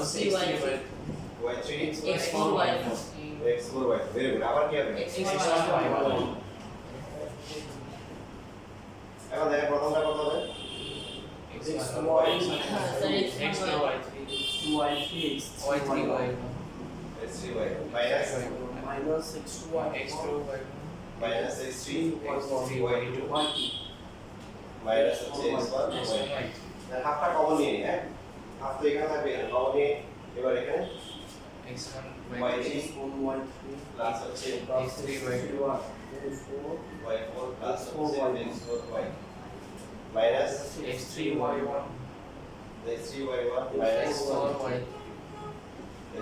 x3 y3 y3 x4 y4 x4 y2 very good. আবার কি হবে? x1 y1 এখন দেখেন প্রথমটা কত হবে? x1 y3 y3 y3 x3 y2 minus minus x2 x2 y1 minus x3 x3 y2 y2 minus হচ্ছে x1 x1 y2। y2 হাফটা কমন নিয়ে নিই, হ্যাঁ হাফ তো এখানে থাকবে, এখানে কমন নিয়ে এবার এখানে x1 y3 x1 y3 plus হচ্ছে x3 y2 y4 প্লাস হচ্ছে x4 y minus x3 y1 x3 y1 minus x4 y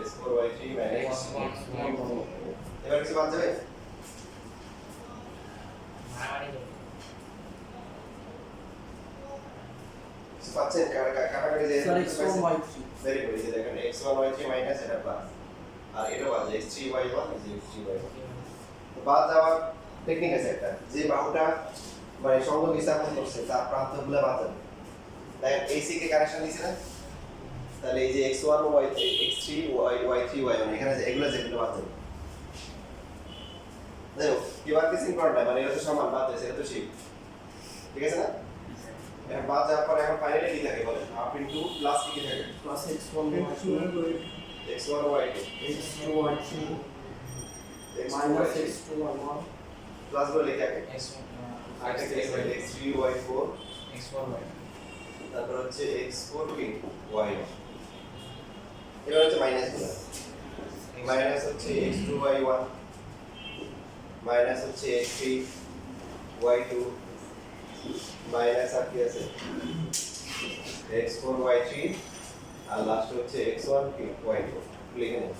x4 y3 minus x1 y1 এবার কিছু বাদ যাবে? কিছু পাচ্ছেন কাটাকাটি যে sir x1 y3 very good. এই যে দেখেন x1 y3 মাইনাস এটা প্লাস আর এটা বাদ যায় x3y1 x3y1। তো বাদ যাওয়ার টেকনিক আছে একটা, যে বাহুটা মানে সংযোগ স্থাপন করছে তার প্রান্তগুলো বাদ যাবে। তাই AC কে কানেকশন দিছি না, তাহলে এই যে x1 x3 y3 y1 এখানে এগুলো যেগুলো বাদ যাবে। দেখো কি বাদ দিছি কোনটা, মানে এটা তো সমান বাদ দিছে, এটা তো ঠিক, ঠিক আছে না? এখন বাদ যাওয়ার পরে এখন ফাইনালি কি থাকে বলেন, হাফ ইনটু প্লাস কি থাকে, plus x1 x1 y2 x2 y3 minus x2 y1 plus বলে লেখা থাকে x1 আর একটা x3 y4 x4 y তারপর হচ্ছে x4 কি y1। এবার হচ্ছে মাইনাস গুলো, মাইনাস হচ্ছে x2 y1 মাইনাস হচ্ছে x3 y2 মাইনাস আর কি আছে x4 y3 আর লাস্ট হচ্ছে x1 কি y2 লিখে নিন।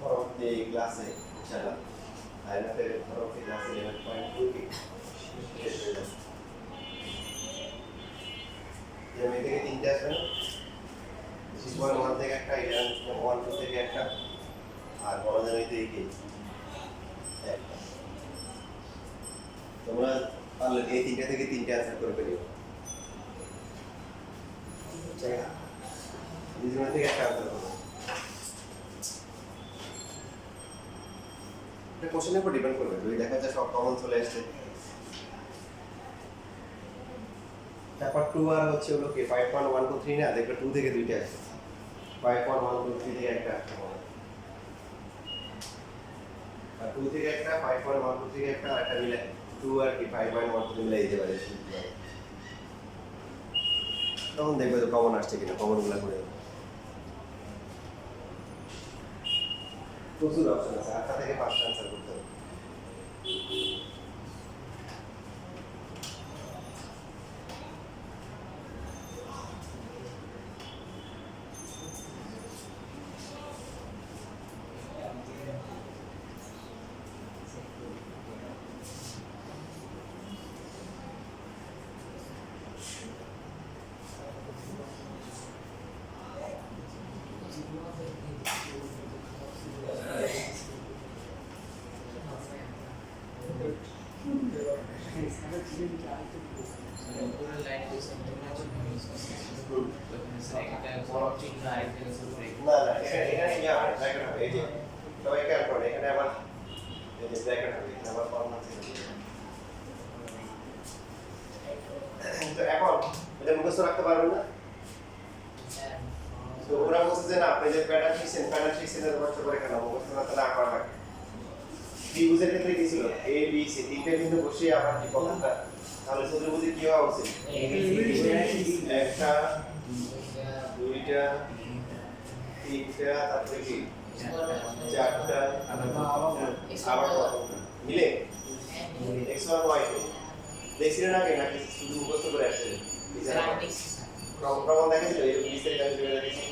পরবর্তী ক্লাসে ইনশাআল্লাহ আইনাতের পরবর্তী ক্লাসে 11.2 কি শেষ হয়ে যাবে। জমি থেকে তিনটে আসবে না, 6.1 থেকে একটা, 11.12 থেকে একটা, আর বড় জমিতে কি একটা। তোমরা পারলে এই তিনটা থেকে তিনটে অ্যান্সার করে ফেলিও, ঠিক আছে? এই জমি থেকে একটা অ্যান্সার করবে। এটা কোশ্চেনের উপর ডিপেন্ড করবে, যদি দেখা যায় সব কমন চলে আসছে। তারপর 2 আর হচ্ছে হলো কি 5.123 না, দেখবে 2 থেকে দুইটা আসছে, 5.123 থেকে একটা আসছে মনে হয়। আর 2 থেকে একটা, 5.12 থেকে একটা, আর একটা মিলে 2 আর কি 5.12 মিলে দিতে পারে। তখন দেখবে তো কমন আসছে কিনা, কমনগুলো করে দেবে। প্রচুর অপশন আছে, 8টা থেকে 5টা আনসার করতে হবে। পুরো লাইন দিয়েছে তোমরা যখন ইউজ করছো তখন একটা বড় চিহ্ন আরেকটা না না, এখানে ইয়া হয়, জায়গাটা হবে এই যে সবাই খেয়াল করে, এখানে আবার যে ব্র্যাকেট হবে এখানে আবার কর্নার ছিল তো এখন এটা মুখস্থ রাখতে পারবেন না তো ওরা বলছে যে না আপনি যে প্যাটার্ন শিখছেন এর কষ্ট করে কেন মুখস্থ না করা লাগে ত্রিভুজের ক্ষেত্রে কি ছিল এ বি সি তিনটে বিন্দু বসিয়ে আমার কি কথাটা তাহলে চতুর্ভুজে কি হওয়া উচিত একটা দুইটা তিনটা তারপরে কি চারটা আবার কত মিলে x1 y2 দেখছিলেন আগে নাকি শুধু মুখস্থ করে আসছে প্রমাণ দেখেছিল এই বিস্তারিত আমি জেনে দেখেছি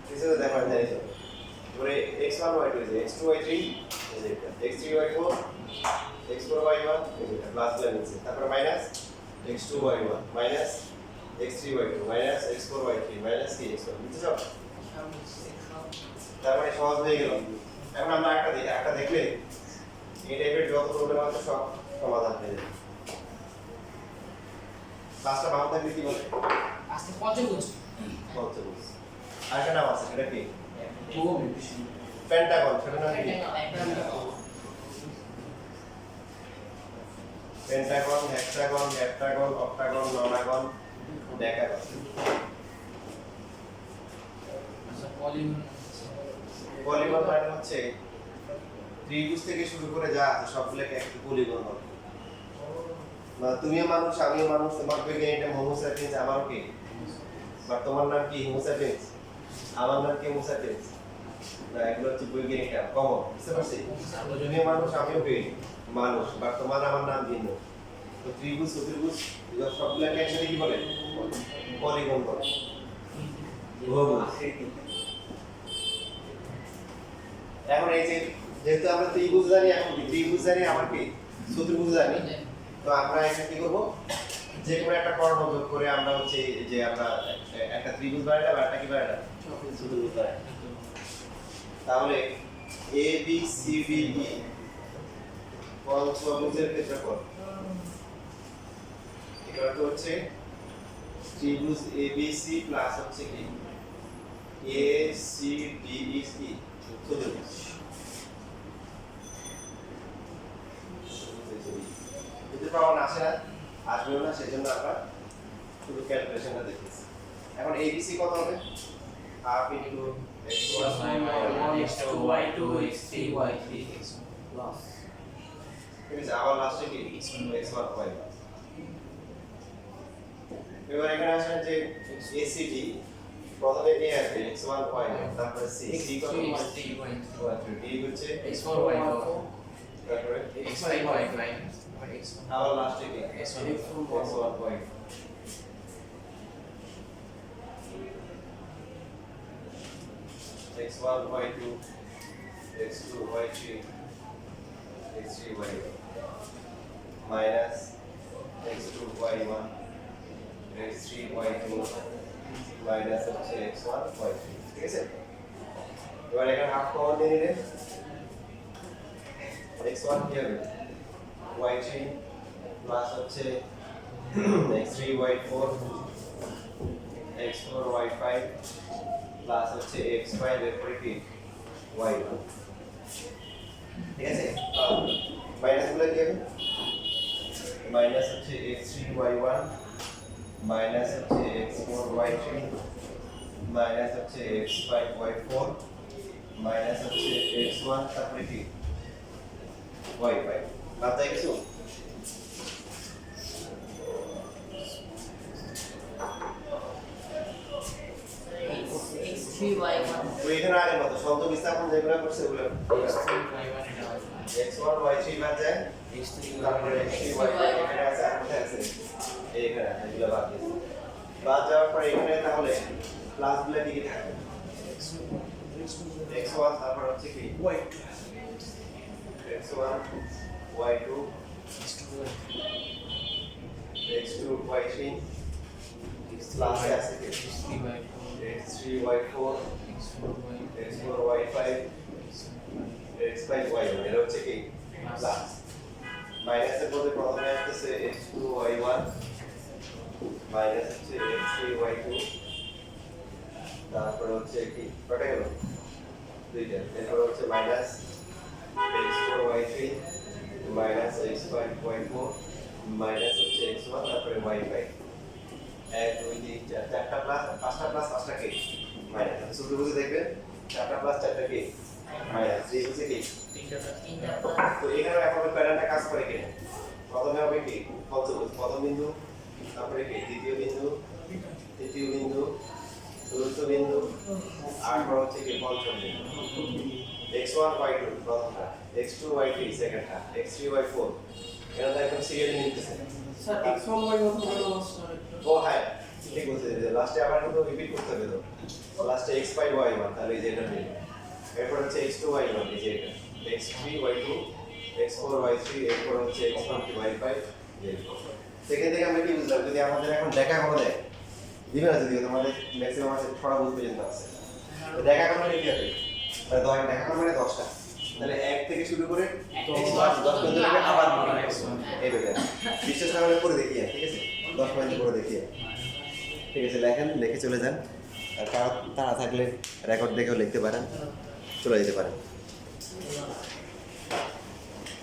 কিছু তো দেখা যায় তো এবারে x1 y2 is x2 y3 is এটা x3 y4 x4 y1 is এটা প্লাস গুলো নিচে তারপর minus x2 y1 minus x3 y2 minus x4 y3 minus কি x1 বুঝছো তার মানে সহজ হয়ে গেল এখন আমরা একটা দেখলে এই টাইপের যত প্রবলেম আছে সব সমাধান হয়ে যাবে ক্লাসটা ভালো থাকলে কি বলে আজকে পঞ্চভুজ পঞ্চভুজ আরেকটা নাম আছে সেটা কি বহুভুজ পেন্টাগন সেটা নাম কি Pentagon hexagon heptagon octagon ননাগন decagon আচ্ছা পলিগন পলিগন মানে হচ্ছে ত্রিভুজ থেকে শুরু করে যা আছে সবগুলোকে একটা পলিগন বলে তুমিও মানুষ আমিও মানুষ তোমার পেগে এটা হোমো স্যাপিয়েন্স আমারও কি বা তোমার নাম কি হোমো স্যাপিয়েন্স আমার নাম কি হোমো স্যাপিয়েন্স না এগুলো হচ্ছে বৈজ্ঞানিক নাম কমন বুঝতে পারছি তুমিও মানুষ আমিও কি মানুষ বা তোমার আমার নাম ভিন্ন তো ত্রিভুজ চতুর্ভুজ এগুলো সবগুলোকে একসাথে কি বলে পলিগন বলে বহুভুজ এখন এই যে যেহেতু আমরা ত্রিভুজ জানি এখন ত্রিভুজ জানি আমার কি চতুর্ভুজ জানি তো আমরা এখানে কি করব যে কোনো একটা কর্ণ যোগ করে আমরা হচ্ছে যে আমরা একটা ত্রিভুজ বানাইলাম আর একটা কি বানাইলাম চতুর্ভুজ বানাইলাম তাহলে এ বি সি ডি ই পঞ্চভুজের ক্ষেত্রফল এটা তো হচ্ছে ত্রিভুজ এ বি সি প্লাস হচ্ছে কি এ সি ডি ই কি চতুর্ভুজ যদি প্রমাণ আসে না আসবেও না সেজন্য আমরা শুধু ক্যালকুলেশনটা দেখেছি এখন এবিসি কত হবে half into x2 y2 x3 y3 x1 plus ঠিক আছে আবার লাস্টে কি x1 y1 এবার এখানে আসেন যে এসিডি প্রথমে এ আসবে x1 y1 তারপরে সি সি কত x3 y3 ডি হচ্ছে x4 y4 তারপরে x5 y5 x1 আবার লাস্টে কি x1 x1 y x1 y2 x2 y3 x3 y1 minus x2 y1 x3 y2 minus হচ্ছে x1 y3 ঠিক আছে এবার এখানে হাফ কমন নিয়ে নিলে x1 কি হবে y3 প্লাস হচ্ছে x3 y4 x4 y5 plus হচ্ছে x5 এরপরে কি y1 ঠিক আছে মাইনাস গুলো কি হবে মাইনাস হচ্ছে x3 y1 মাইনাস হচ্ছে x4 y3 মাইনাস হচ্ছে x5 y4 মাইনাস হচ্ছে x1 তারপরে কি y5 বাদ যায় কিছু x3 y1 তো এখানে আগের মতো শব্দ বিস্তাপন যেগুলো করছে ওগুলো x3 y1 এটা আছে x1 y3 বাদ যায় x3 তারপরে x3 y1 এখানে আছে আর কোথায় আছে এইখানে এগুলো বাদ দিয়েছে বাদ যাওয়ার পরে এখানে তাহলে প্লাস গুলো কি কি থাকবে x1 তারপর হচ্ছে কি x1 y2 x2 y3 plus আছে কি x3 y4 x3 y4 x4 y5 x5 y1 এটা হচ্ছে কি প্লাস মাইনাসের মধ্যে প্রথমে আসছে x2 y1 মাইনাস হচ্ছে x3 y2 তারপর হচ্ছে কি কটা গেল দুইটা এরপর হচ্ছে minus x4 y3 minus x5 y4 minus হচ্ছে x1 তারপরে y5 এক দুই তিন চার চারটা প্লাস পাঁচটা প্লাস পাঁচটা কে মাইনাস সূত্র বুঝে দেখবেন চারটা প্লাস চারটা কে মাইনাস যে হচ্ছে কি তো এখানে এখন প্যাটার্নটা কাজ করে কিনা প্রথমে হবে কি পঞ্চভুজ প্রথম বিন্দু তারপরে কি দ্বিতীয় বিন্দু তৃতীয় বিন্দু চতুর্থ বিন্দু আর হচ্ছে কি পঞ্চম বিন্দু x1 y2 প্রথমটা x2 y3 সেকেন্ডটা x3 y4 এটা তো একদম সিরিয়ালি নিতেছে স্যার x1 y কত হলো মাস্টার ও হ্যাঁ ঠিক বলতে যে লাস্টে আবার কিন্তু রিপিট করতে হবে তো লাস্টে x5 y1 তাহলে এই যে এটা দিন এরপর হচ্ছে x2 y1 এই যে এটা x3 y2 x4 y3 এরপর হচ্ছে x1 y5 সেখান থেকে আমরা কি বুঝলাম যদি আমাদের এখন দেখা হলো দেয় দিবে না যদিও তোমাদের ম্যাক্সিমাম আছে ছড়া বুঝতে পর্যন্ত আছে তো দেখা করলে কি হবে তাহলে দেখা করলে মানে 10টা তাহলে 1 থেকে শুরু করে 10 পর্যন্ত আবার এইভাবে বিশ্বাস না হলে করে দেখিয়ে ঠিক আছে 10 পর্যন্ত করে দেখিয়ে ঠিক আছে লেখেন লিখে চলে যান আর তারা থাকলে রেকর্ড দেখেও লিখতে পারেন চলে যেতে পারেন